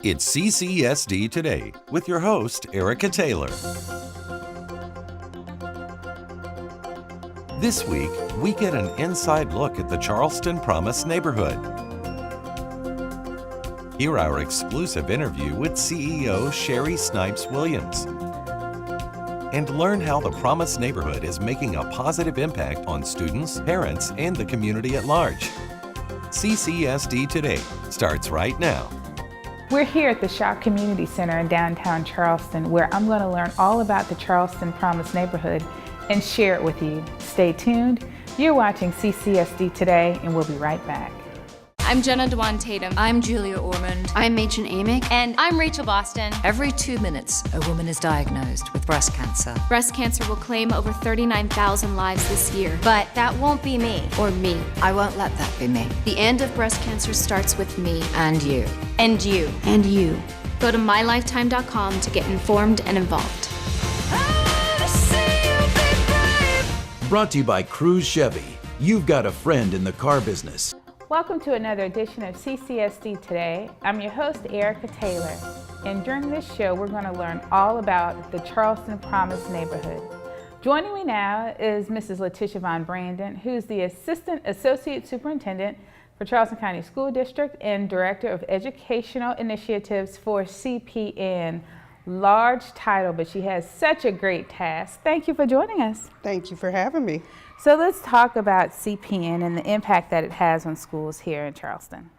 It's CCSD Today with your host, Erica Taylor. This week, we get an inside look at the Charleston Promise neighborhood. Hear our exclusive interview with CEO Sherry Snipes-Williams. And learn how the Promise neighborhood is making a positive impact on students, parents, and the community at large. CCSD Today starts right now. We're here at the Shaw Community Center in downtown Charleston, where I'm going to learn all about the Charleston Promise neighborhood and share it with you. Stay tuned. You're watching CCSD Today, and we'll be right back. I'm Jenna Dewan Tatum. I'm Julia Ormond. I'm Machen Amick. And I'm Rachel Boston. Every 2 minutes, a woman is diagnosed with breast cancer. Breast cancer will claim over 39,000 lives this year, but that won't be me. Or me. I won't let that be me. The end of breast cancer starts with me. And you. And you. And you. Go to mylifetime.com to get informed and involved. Brought to you by Cruise Chevy. You've got a friend in the car business. Welcome to another edition of CCSD Today. I'm your host, Erica Taylor, and during this show, we're going to learn all about the Charleston Promise neighborhood. Joining me now is Mrs. Letitia Von Brandon, who's the Assistant Associate Superintendent for Charleston County School District and Director of Educational Initiatives for CPN. Large title, but she has such a great task. Thank you for joining us. Thank you for having me. So let's talk about CPN and the impact that it has on schools here in Charleston.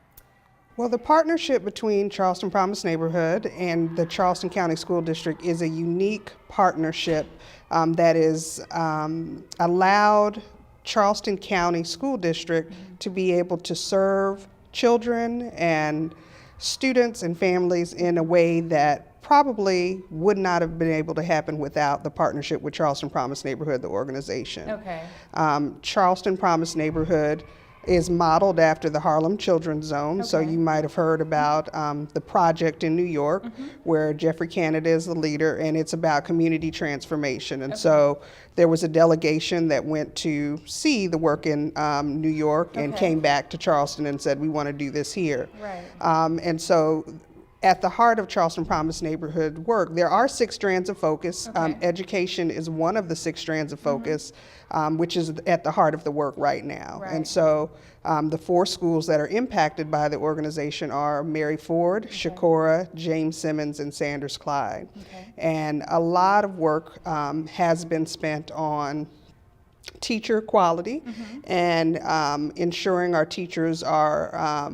Well, the partnership between Charleston Promise Neighborhood and the Charleston County School District is a unique partnership that is allowed Charleston County School District to be able to serve children and students and families in a way that probably would not have been able to happen without the partnership with Charleston Promise Neighborhood, the organization. Okay. Charleston Promise Neighborhood is modeled after the Harlem Children's Zone. Okay. So you might have heard about the project in New York where Jeffrey Canada is the leader, and it's about community transformation. And so there was a delegation that went to see the work in New York and came back to Charleston and said, we want to do this here. Right. And so at the heart of Charleston Promise neighborhood work, there are 6 strands of focus. Education is one of the 6 strands of focus, which is at the heart of the work right now. Right. And so the 4 schools that are impacted by the organization are Mary Ford, Shakora, James Simmons, and Sanders Clyde. And a lot of work has been spent on teacher quality and ensuring our teachers are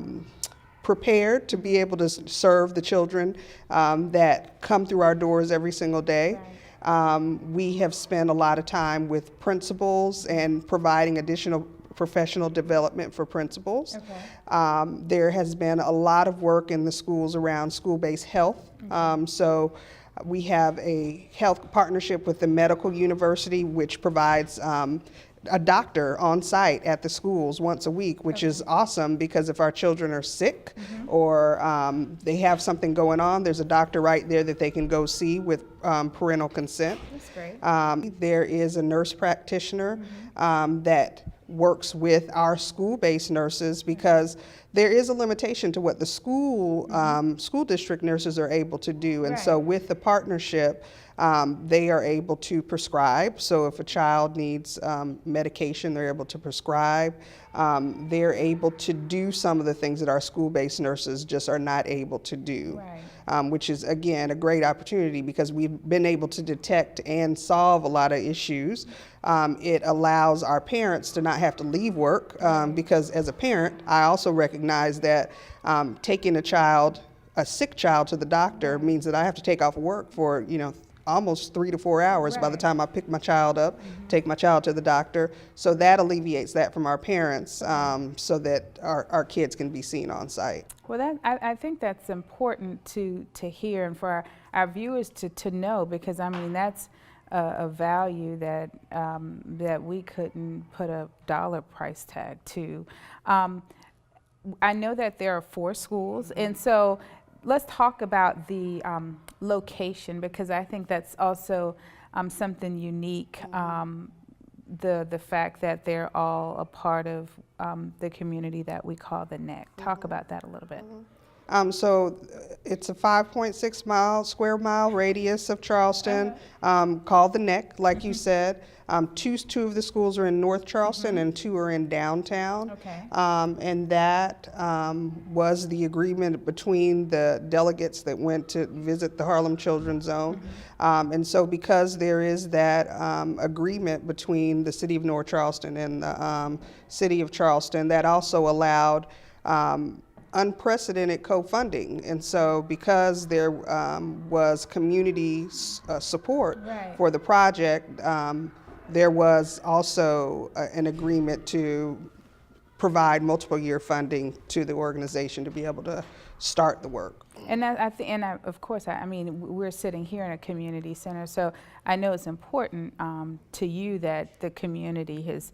prepared to be able to serve the children that come through our doors every single day. We have spent a lot of time with principals and providing additional professional development for principals. There has been a lot of work in the schools around school-based health. So we have a health partnership with the Medical University, which provides a doctor on site at the schools once a week, which is awesome because if our children are sick or they have something going on, there's a doctor right there that they can go see with parental consent. That's great. There is a nurse practitioner that works with our school-based nurses because there is a limitation to what the school district nurses are able to do. And so with the partnership, they are able to prescribe. So if a child needs medication, they're able to prescribe. They're able to do some of the things that our school-based nurses just are not able to do, which is, again, a great opportunity because we've been able to detect and solve a lot of issues. It allows our parents to not have to leave work because as a parent, I also recognize that taking a sick child to the doctor means that I have to take off work for, almost 3 to 4 hours by the time I pick my child up, take my child to the doctor. So that alleviates that from our parents so that our kids can be seen on site. Well, I think that's important to hear and for our viewers to know because, I mean, that's a value that we couldn't put a dollar price tag to. I know that there are 4 schools, and so let's talk about the location because I think that's also something unique. The fact that they're all a part of the community that we call the NEC. Talk about that a little bit. So It's a 5.6 square mile radius of Charleston, called the Neck, like you said. Two of the schools are in North Charleston and 2 are in downtown. Okay. And that was the agreement between the delegates that went to visit the Harlem Children's Zone. And so because there is that agreement between the City of North Charleston and the City of Charleston, that also allowed unprecedented co-funding. And so because there was community support for the project, there was also an agreement to provide multiple year funding to the organization to be able to start the work. And of course, I mean, we're sitting here in a community center, so I know it's important to you that the community has,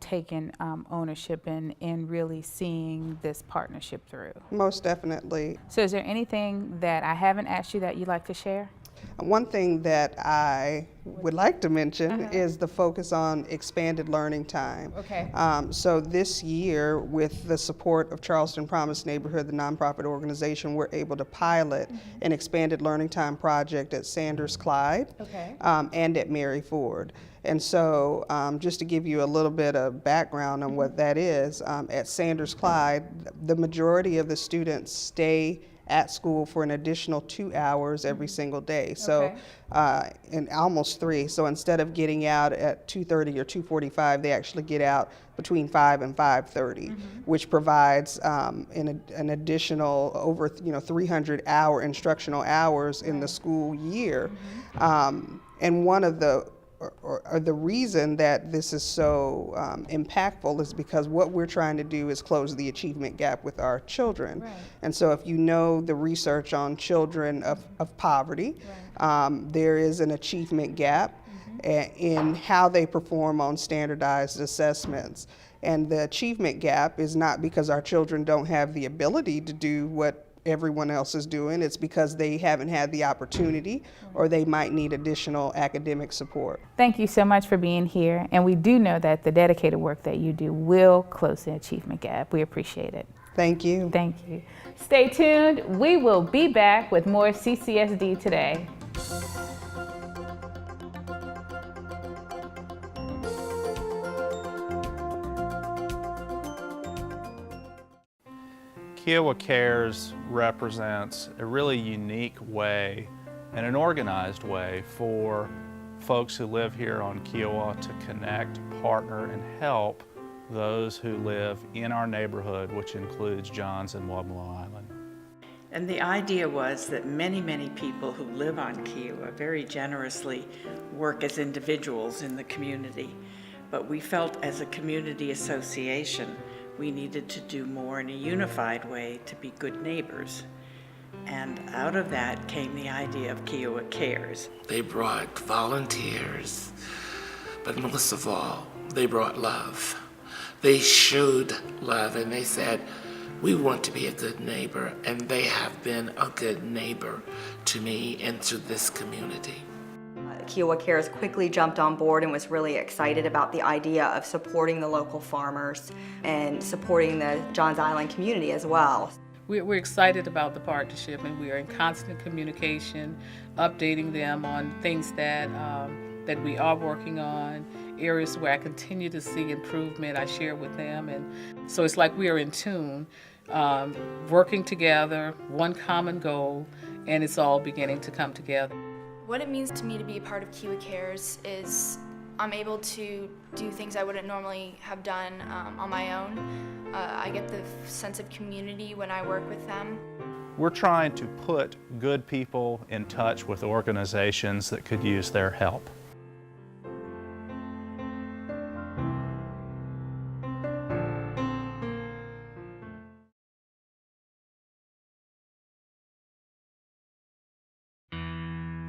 taken ownership in really seeing this partnership through. Most definitely. So is there anything that I haven't asked you that you'd like to share? One thing that I would like to mention is the focus on expanded learning time. Okay. So this year, with the support of Charleston Promise Neighborhood, the nonprofit organization, we're able to pilot an expanded learning time project at Sanders Clyde and at Mary Ford. And so just to give you a little bit of background on what that is, at Sanders Clyde, the majority of the students stay at school for an additional 2 hours every single day. So, and almost 3. So instead of getting out at 2:30 or 2:45, they actually get out between 5 and 5:30, which provides an additional over 300 instructional hours in the school year. And one of the the reason that this is so impactful is because what we're trying to do is close the achievement gap with our children. And so if you know the research on children of poverty, there is an achievement gap in how they perform on standardized assessments. And the achievement gap is not because our children don't have the ability to do what everyone else is doing. It's because they haven't had the opportunity or they might need additional academic support. Thank you so much for being here. And we do know that the dedicated work that you do will close the achievement gap. We appreciate it. Thank you. Thank you. Stay tuned. We will be back with more CCSD Today. Kiawah Cares represents a really unique way and an organized way for folks who live here on Kiawah to connect, partner, and help those who live in our neighborhood, which includes Johns and Wumalo Island. And the idea was that many, many people who live on Kiawah very generously work as individuals in the community. But we felt as a community association, we needed to do more in a unified way to be good neighbors. And out of that came the idea of Kiawah Cares. They brought volunteers, but most of all, they brought love. They showed love and they said, we want to be a good neighbor, and they have been a good neighbor to me and to this community. Kiawah Cares quickly jumped on board and was really excited about the idea of supporting the local farmers and supporting the Johns Island community as well. We're excited about the partnership, and we are in constant communication, updating them on things that we are working on, areas where I continue to see improvement, I share with them. And so it's like we are in tune, working together, one common goal, and it's all beginning to come together. What it means to me to be a part of Kiawah Cares is I'm able to do things I wouldn't normally have done on my own. I get the sense of community when I work with them. We're trying to put good people in touch with organizations that could use their help.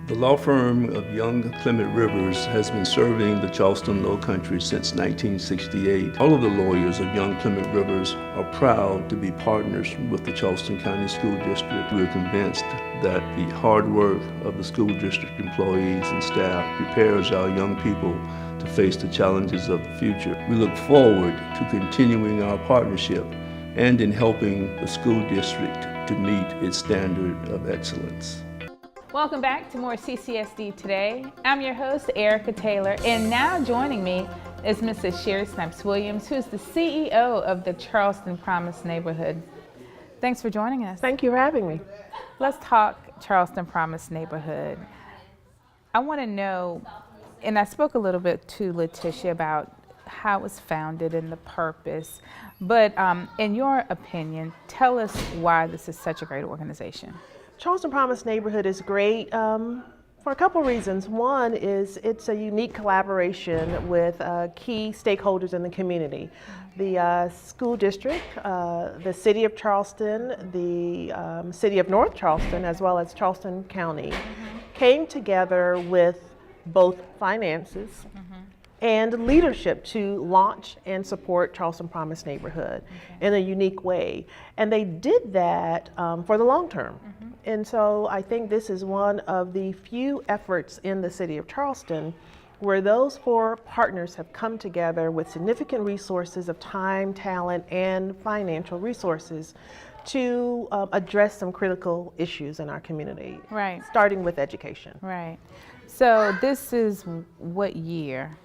The law firm of Young Clement Rivers has been serving the Charleston Lowcountry since 1968. All of the lawyers of Young Clement Rivers are proud to be partners with the Charleston County School District. We're convinced that the hard work of the school district employees and staff prepares our young people to face the challenges of the future. We look forward to continuing our partnership and in helping the school district to meet its standard of excellence. Welcome back to more CCSD Today. I'm your host, Erica Taylor, and now joining me is Mrs. Sherry Snipes Williams, who's the CEO of the Charleston Promise Neighborhood. Thanks for joining us. Thank you for having me. Let's talk Charleston Promise Neighborhood. I want to know, and I spoke a little bit to Letitia about how it was founded and the purpose, but in your opinion, tell us why this is such a great organization. Charleston Promise Neighborhood is great for a couple reasons. One is it's a unique collaboration with key stakeholders in the community. The school district, the city of Charleston, the city of North Charleston, as well as Charleston County, came together with both finances and leadership to launch and support Charleston Promise Neighborhood in a unique way. And they did that for the long term. And so I think this is one of the few efforts in the city of Charleston where those four partners have come together with significant resources of time, talent, and financial resources to address some critical issues in our community, Right. starting with education. Right. So this is what year?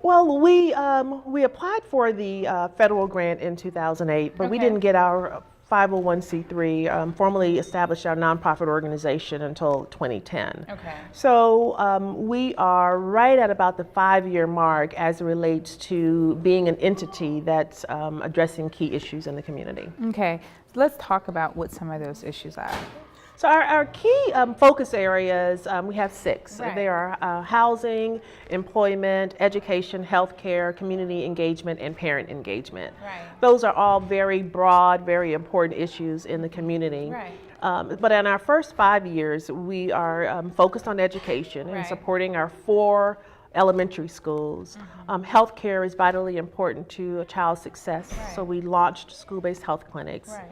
Well, we applied for the federal grant in 2008, but we didn't get our 501c3, formally established our nonprofit organization until 2010. Okay. So we are right at about the 5-year mark as it relates to being an entity that's addressing key issues in the community. Okay, let's talk about what some of those issues are. So our key focus areas, we have 6. Right. They are housing, employment, education, healthcare, community engagement, and parent engagement. Right. Those are all very broad, very important issues in the community. Right. But in our first 5 years, we are focused on education and Right. supporting our 4 elementary schools. Healthcare is vitally important to a child's success, so we launched school-based health clinics. Right.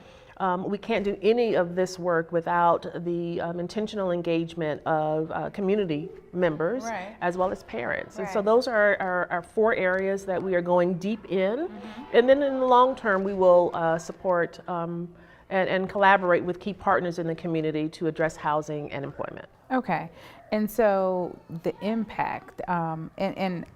We can't do any of this work without the intentional engagement of community members Right. as well as parents. And so Right. those are our 4 areas that we are going deep in. And then in the long term, we will support and collaborate with key partners in the community to address housing and employment. Okay, and so the impact, and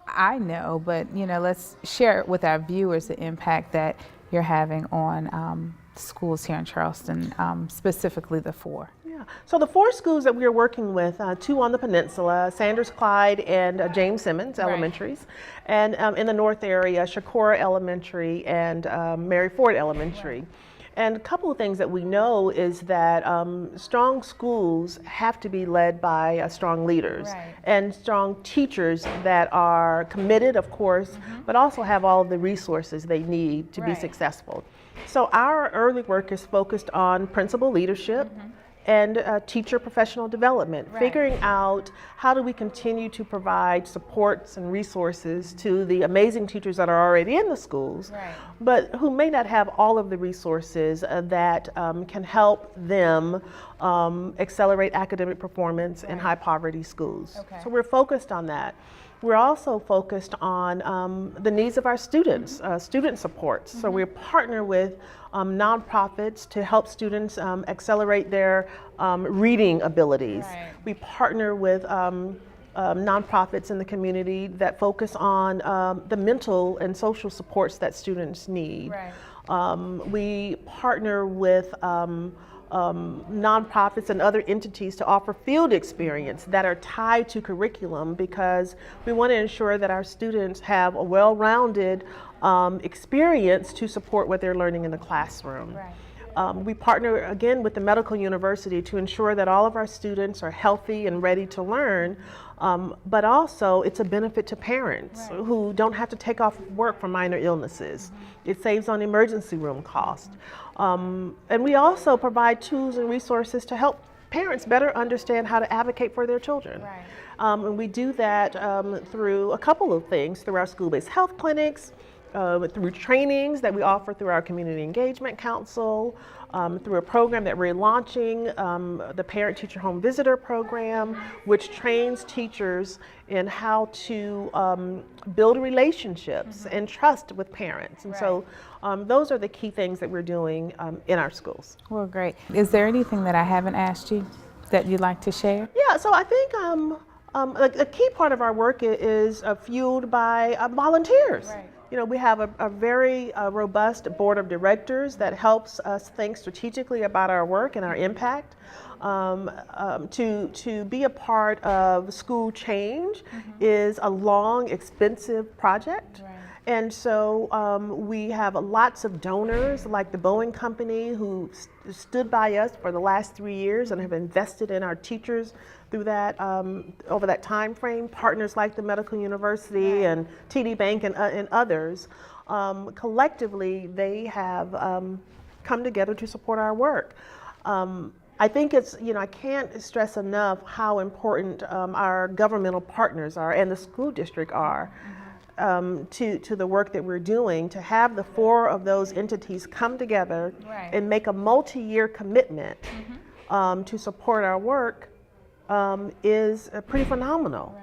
I know, but let's share it with our viewers, the impact that you're having on schools here in Charleston, specifically the 4. Yeah. So the 4 schools that we are working with, 2 on the peninsula, Sanders Clyde and James Simmons Elementaries, and in the north area, Shakora Elementary and Mary Ford Elementary. Right. And a couple of things that we know is that strong schools have to be led by strong leaders and strong teachers that are committed, of course, but also have all of the resources they need to be successful. So our early work is focused on principal leadership and teacher professional development, figuring out how do we continue to provide supports and resources to the amazing teachers that are already in the schools, but who may not have all of the resources that can help them accelerate academic performance in high poverty schools. So we're focused on that. We're also focused on the needs of our students, student supports. So we partner with nonprofits to help students accelerate their reading abilities. We partner with nonprofits in the community that focus on the mental and social supports that students need. We partner with nonprofits and other entities to offer field experience that are tied to curriculum, because we want to ensure that our students have a well-rounded experience to support what they're learning in the classroom. We partner again with the medical university to ensure that all of our students are healthy and ready to learn, but also it's a benefit to parents who don't have to take off work for minor illnesses. It saves on emergency room cost. And we also provide tools and resources to help parents better understand how to advocate for their children. And we do that through a couple of things, through our school-based health clinics, through trainings that we offer through our Community Engagement Council, through a program that we're launching, the Parent Teacher Home Visitor Program, which trains teachers in how to build relationships and trust with parents. And so those are the key things that we're doing in our schools. Well, great. Is there anything that I haven't asked you that you'd like to share? Yeah, so I think a key part of our work is fueled by volunteers. Right. You know, we have a very robust board of directors that helps us think strategically about our work and our impact. To be a part of school change is a long, expensive project. Right. And so we have lots of donors like the Boeing Company who stood by us for the last 3 years and have invested in our teachers through that, over that time frame. Partners like the Medical University and TD Bank and others. Collectively, they have come together to support our work. I think it's, you know, I can't stress enough how important our governmental partners are and the school district are. To the work that we're doing, to have the 4 of those entities come together and make a multi-year commitment to support our work is pretty phenomenal.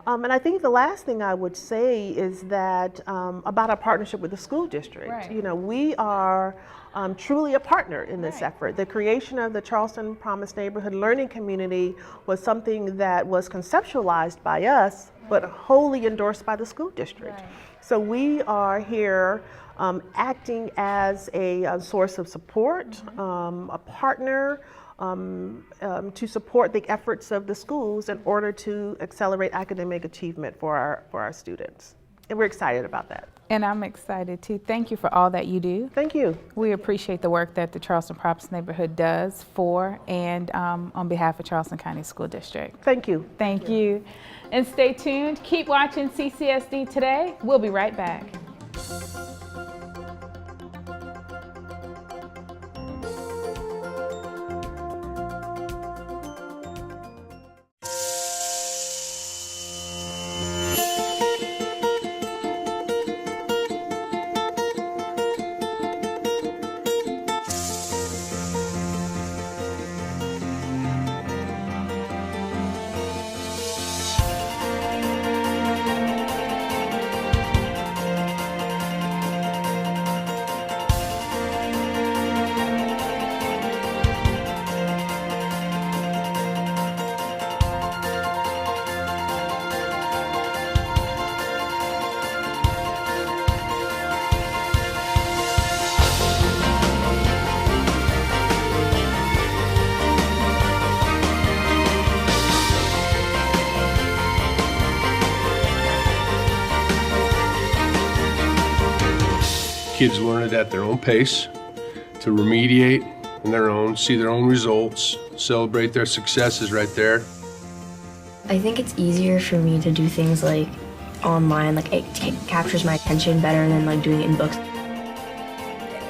And I think the last thing I would say is that about our partnership with the school district. You know, we are truly a partner in this effort. The creation of the Charleston Promise Neighborhood Learning Community was something that was conceptualized by us, but wholly endorsed by the school district. So we are here acting as a source of support, a partner, to support the efforts of the schools in order to accelerate academic achievement for our students. And we're excited about that. And I'm excited too. Thank you for all that you do. Thank you. We appreciate the work that the Charleston Promise Neighborhood does for and on behalf of Charleston County School District. Thank you. Thank you. And stay tuned. Keep watching CCSD Today. We'll be right back. Kids learn it at their own pace, to remediate on their own, see their own results, celebrate their successes right there. I think it's easier for me to do things like online, like it captures my attention better than like doing it in books.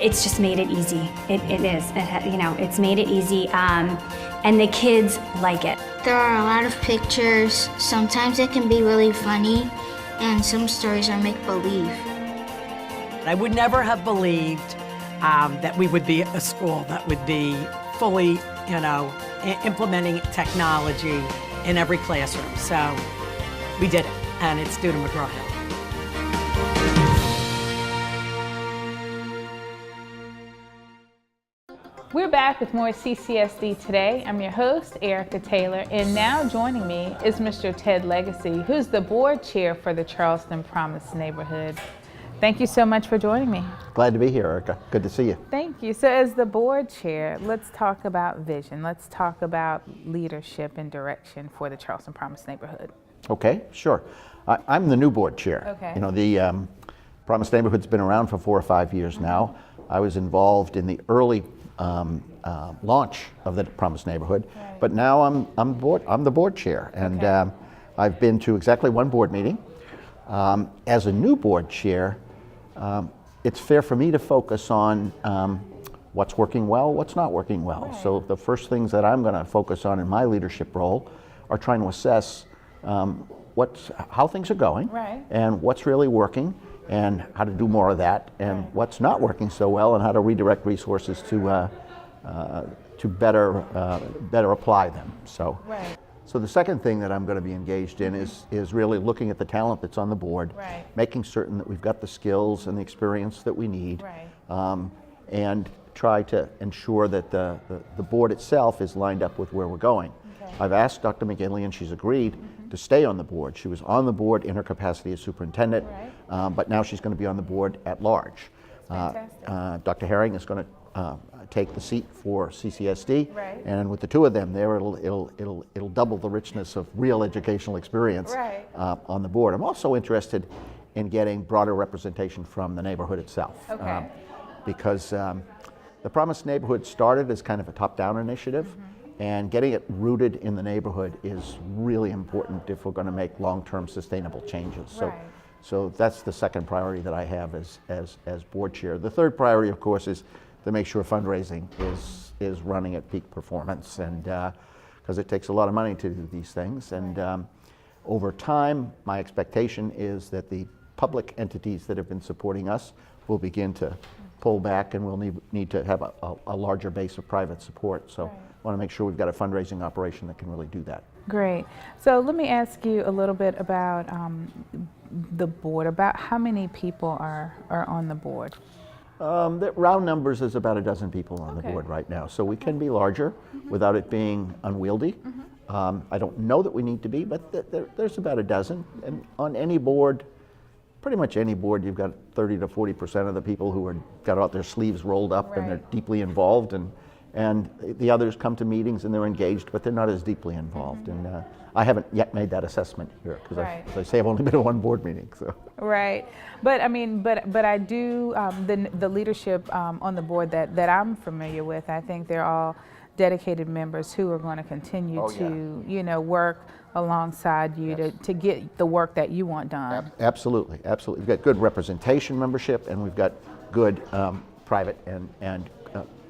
It's just made it easy. It is. You know, it's made it easy, and the kids like it. There are a lot of pictures. Sometimes it can be really funny, and some stories are make-believe. I would never have believed that we would be a school that would be fully, you know, implementing technology in every classroom. So we did it, and it's due to McGraw-Hill. We're back with more CCSD Today. I'm your host, Erica Taylor, and now joining me is Mr. Ted Legacy, who's the board chair for the Charleston Promise Neighborhood. Thank you so much for joining me. Glad to be here, Erica. Good to see you. Thank you. So as the board chair, let's talk about vision. Let's talk about leadership and direction for the Charleston Promise Neighborhood. Okay, sure. I'm the new board chair. Okay. You know, the Promise Neighborhood's been around for 4 or 5 years now. I was involved in the early launch of the Promise Neighborhood, but now I'm the board chair, and I've been to exactly 1 board meeting. As a new board chair, it's fair for me to focus on what's working well, what's not working well. Right. So the first things that I'm going to focus on in my leadership role are trying to assess how things are going, right, and what's really working, and how to do more of that, and what's not working so well, and how to redirect resources to better apply them. So. Right. So the second thing that I'm going to be engaged in is really looking at the talent that's on the board, making certain that we've got the skills and the experience that we need, and try to ensure that the board itself is lined up with where we're going. I've asked Dr. McGinley, and she's agreed to stay on the board. She was on the board in her capacity as superintendent, but now she's going to be on the board at large. Dr. Herring is going to take the seat for CCSD, and with the two of them there, it'll double the richness of real educational experience on the board. I'm also interested in getting broader representation from the neighborhood itself, because the Promised Neighborhood started as kind of a top-down initiative, and getting it rooted in the neighborhood is really important if we're going to make long-term sustainable changes. So that's the second priority that I have as board chair. The third priority, of course, is to make sure fundraising is running at peak performance, and because it takes a lot of money to do these things. And over time, my expectation is that the public entities that have been supporting us will begin to pull back, and we'll need to have a larger base of private support. So I want to make sure we've got a fundraising operation that can really do that. Great. So let me ask you a little bit about the board, about how many people are on the board? The round numbers is about a dozen people on the board right now, so we can be larger without it being unwieldy. I don't know that we need to be, but there's about a dozen. And on any board, pretty much any board, you've got 30 to 40% of the people who are got out their sleeves rolled up and they're deeply involved, and the others come to meetings and they're engaged, but they're not as deeply involved. And I haven't yet made that assessment here, because as I say, I've only been to one board meeting. So. Right, but I mean, but I do the leadership on the board that I'm familiar with. I think they're all dedicated members who are going to continue to work alongside you to get the work that you want done. Absolutely, absolutely. We've got good representation membership, and we've got good private and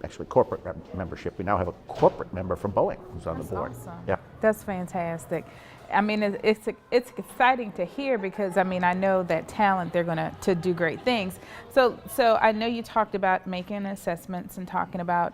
actually corporate membership. We now have a corporate member from Boeing who's on the board. Awesome. Yeah, that's fantastic. I mean, it's exciting to hear, because I mean, I know that talent, they're going to do great things. So I know you talked about making assessments and talking about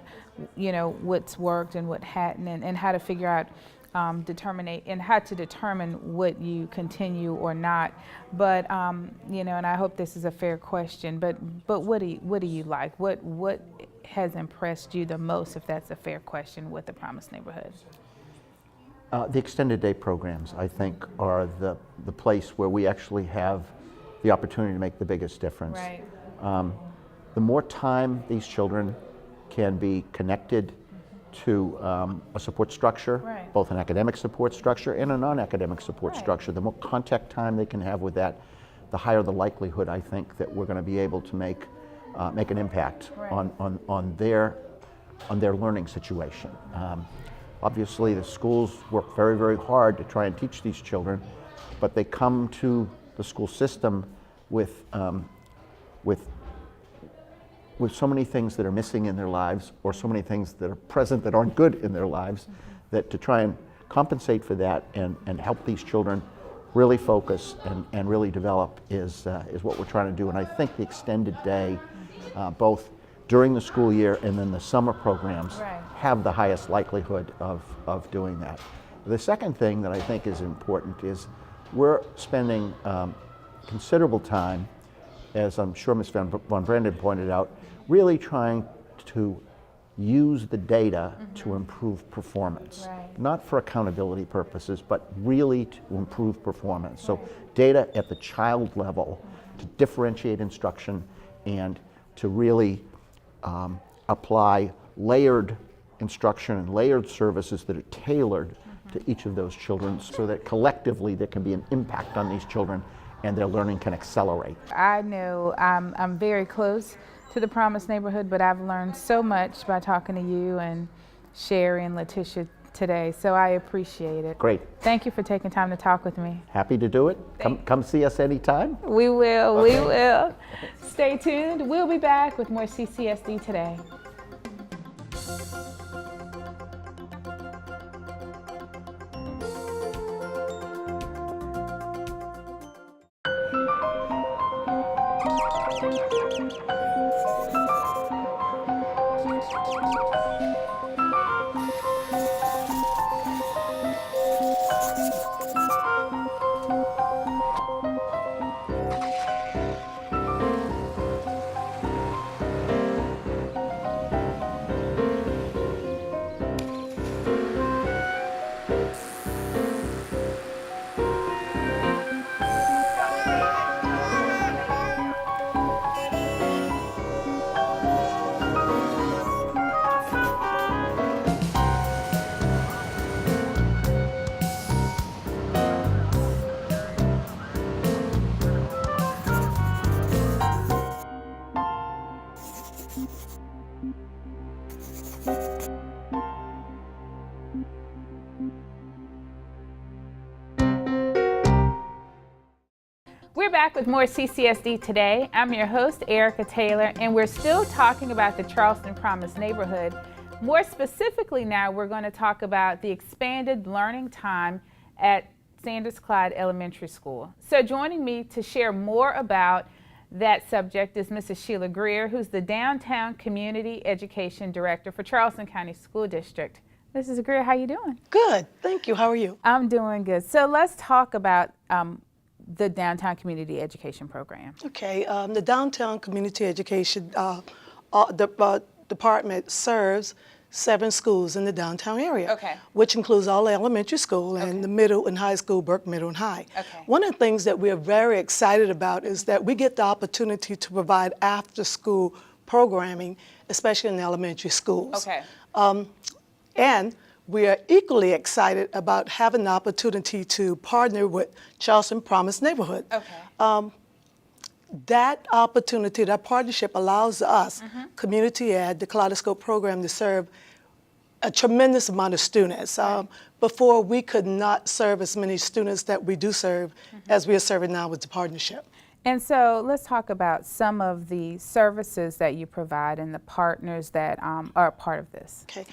what's worked and what hadn't, and how to figure out how to determine what you continue or not. But and I hope this is a fair question. But what do you like? What has impressed you the most, if that's a fair question, with the Promised Neighborhood? The extended day programs, I think, are the place where we actually have the opportunity to make the biggest difference. Right. The more time these children can be connected to a support structure, both an academic support structure and a non-academic support structure, the more contact time they can have with that, the higher the likelihood, I think, that we're going to be able to make an impact on their learning situation. Obviously, the schools work very, very hard to try and teach these children, but they come to the school system with so many things that are missing in their lives, or so many things that are present that aren't good in their lives, that to try and compensate for that and help these children really focus and really develop is what we're trying to do. And I think the extended day, both during the school year and then the summer programs, have the highest likelihood of doing that. The second thing that I think is important is we're spending considerable time, as I'm sure Ms. Von Brandon pointed out, really trying to use the data to improve performance. Not for accountability purposes, but really to improve performance. So data at the child level to differentiate instruction and to really apply layered instruction and layered services that are tailored to each of those children, so that collectively there can be an impact on these children and their learning can accelerate. I know I'm very close to the Promised Neighborhood, but I've learned so much by talking to you and Sherry and Letitia today, so I appreciate it. Great. Thank you for taking time to talk with me. Happy to do it. Come see us anytime. We will, we will. Stay tuned. We'll be back with more CCSD Today. We're back with more CCSD Today. I'm your host, Erica Taylor, and we're still talking about the Charleston Promise neighborhood. More specifically now, we're going to talk about the expanded learning time at Sanders Clyde Elementary School. So joining me to share more about that subject is Mrs. Sheila Greer, who's the Downtown Community Education Director for Charleston County School District. Mrs. Greer, how you doing? Good, thank you. How are you? I'm doing good. So let's talk about the Downtown Community Education Program. Okay, the Downtown Community Education Department serves 7 schools in the downtown area, which includes all the elementary school and the middle and high school, Burke Middle and High. One of the things that we are very excited about is that we get the opportunity to provide after-school programming, especially in the elementary schools. And we are equally excited about having the opportunity to partner with Charleston Promise Neighborhood. That opportunity, that partnership allows us, Community Ed, the Kaleidoscope program, to serve a tremendous amount of students. Before, we could not serve as many students that we do serve as we are serving now with the partnership. And so let's talk about some of the services that you provide and the partners that are a part of this. Okay.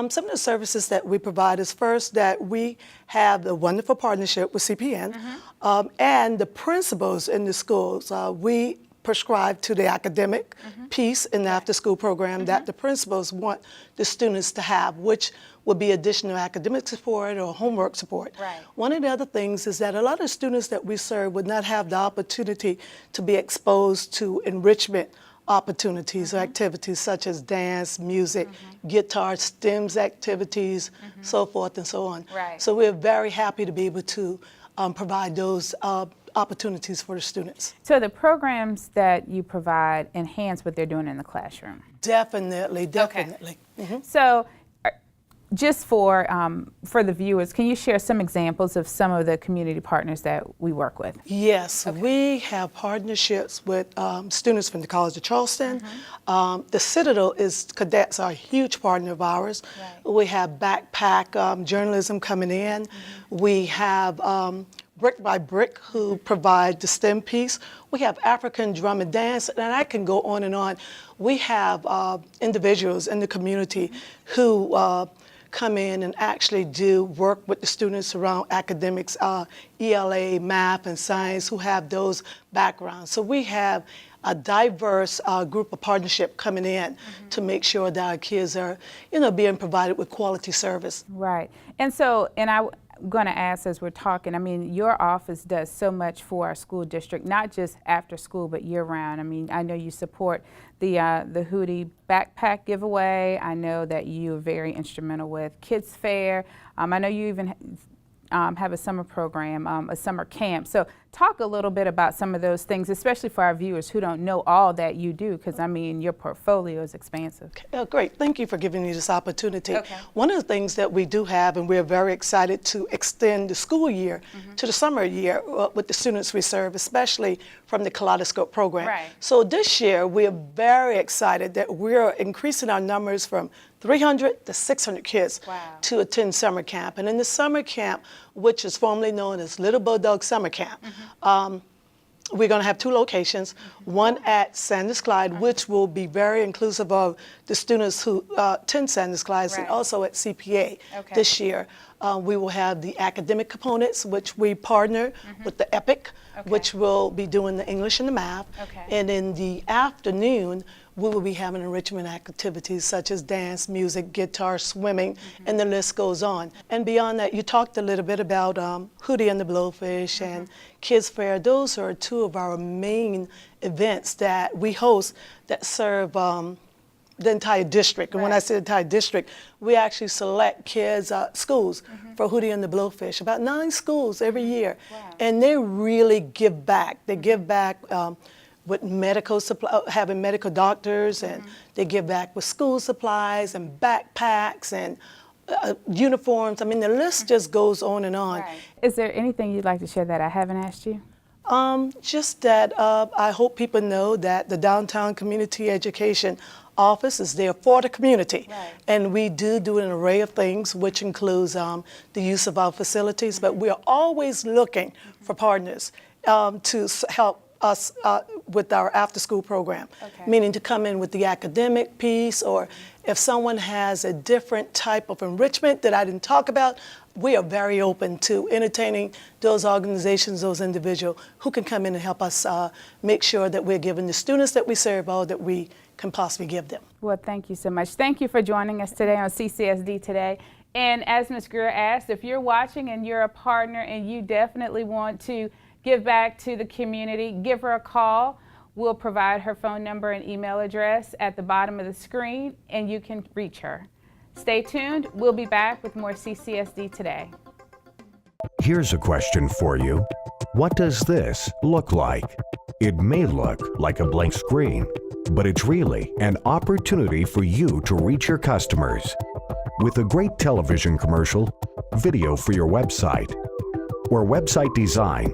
Some of the services that we provide is first that we have a wonderful partnership with CPN and the principals in the schools. We prescribe to the academic piece in the after-school program that the principals want the students to have, which would be additional academic support or homework support. One of the other things is that a lot of students that we serve would not have the opportunity to be exposed to enrichment opportunities or activities such as dance, music, guitar, STEMs activities, so forth and so on. So we're very happy to be able to provide those opportunities for the students. So the programs that you provide enhance what they're doing in the classroom? Definitely, definitely. So just for the viewers, can you share some examples of some of the community partners that we work with? Yes, we have partnerships with students from the College of Charleston. The Citadel cadets are a huge partner of ours. We have backpack journalism coming in. We have Brick by Brick, who provide the STEM piece. We have African Drum and Dance, and I can go on and on. We have individuals in the community who come in and actually do work with the students around academics, ELA, math, and science, who have those backgrounds. So we have a diverse group of partnership coming in to make sure that our kids are, being provided with quality service. Right. And so, I'm going to ask as we're talking, I mean, your office does so much for our school district, not just after school, but year round. I mean, I know you support the Hootie backpack giveaway. I know that you are very instrumental with Kids Fair. I know you even have a summer program, a summer camp. So talk a little bit about some of those things, especially for our viewers who don't know all that you do, because I mean, your portfolio is expansive. Okay. Great, thank you for giving me this opportunity. One of the things that we do have, and we're very excited to extend the school year to the summer year with the students we serve, especially from the Kaleidoscope program. So this year, we're very excited that we're increasing our numbers from 300 to 600 kids to attend summer camp. And in the summer camp, which is formerly known as Little Bulldog Summer Camp, we're going to have 2 locations, one at Sanders Clyde, which will be very inclusive of the students who attend Sanders Clyde, and also at CPA this year. We will have the academic components, which we partner with the EPIC, which will be doing the English and the math. And in the afternoon, we will be having enrichment activities such as dance, music, guitar, swimming, and the list goes on. And beyond that, you talked a little bit about Hootie and the Blowfish and Kids Fair. Those are 2 of our main events that we host that serve the entire district. And when I say the entire district, we actually select kids, schools for Hootie and the Blowfish, about 9 schools every year. And they really give back. They give back with medical supply, having medical doctors, and they give back with school supplies and backpacks and uniforms. I mean, the list just goes on and on. Is there anything you'd like to share that I haven't asked you? Just that I hope people know that the Downtown Community Education Office is there for the community. And we do an array of things, which includes the use of our facilities, but we are always looking for partners. to help us with our after-school program, meaning to come in with the academic piece, or if someone has a different type of enrichment that I didn't talk about, we are very open to entertaining those organizations, those individuals who can come in and help us make sure that we're giving the students that we serve all that we can possibly give them. Well, thank you so much. Thank you for joining us today on CCSD Today. And as Ms. Greer asked, if you're watching and you're a partner and you definitely want to give back to the community, give her a call. We'll provide her phone number and email address at the bottom of the screen, and you can reach her. Stay tuned. We'll be back with more CCSD Today. Here's a question for you. What does this look like? It may look like a blank screen, but it's really an opportunity for you to reach your customers. With a great television commercial, video for your website, or website design,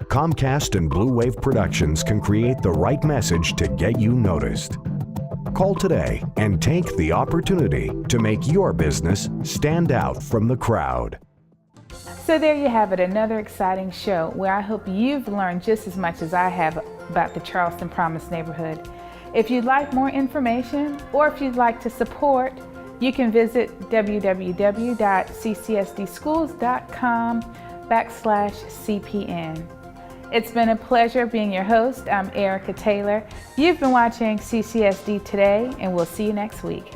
Comcast and Blue Wave Productions can create the right message to get you noticed. Call today and take the opportunity to make your business stand out from the crowd. So there you have it, another exciting show where I hope you've learned just as much as I have about the Charleston Promise neighborhood. If you'd like more information or if you'd like to support, you can visit www.ccSDschools.com/CPN. It's been a pleasure being your host. I'm Erica Taylor. You've been watching CCSD Today, and we'll see you next week.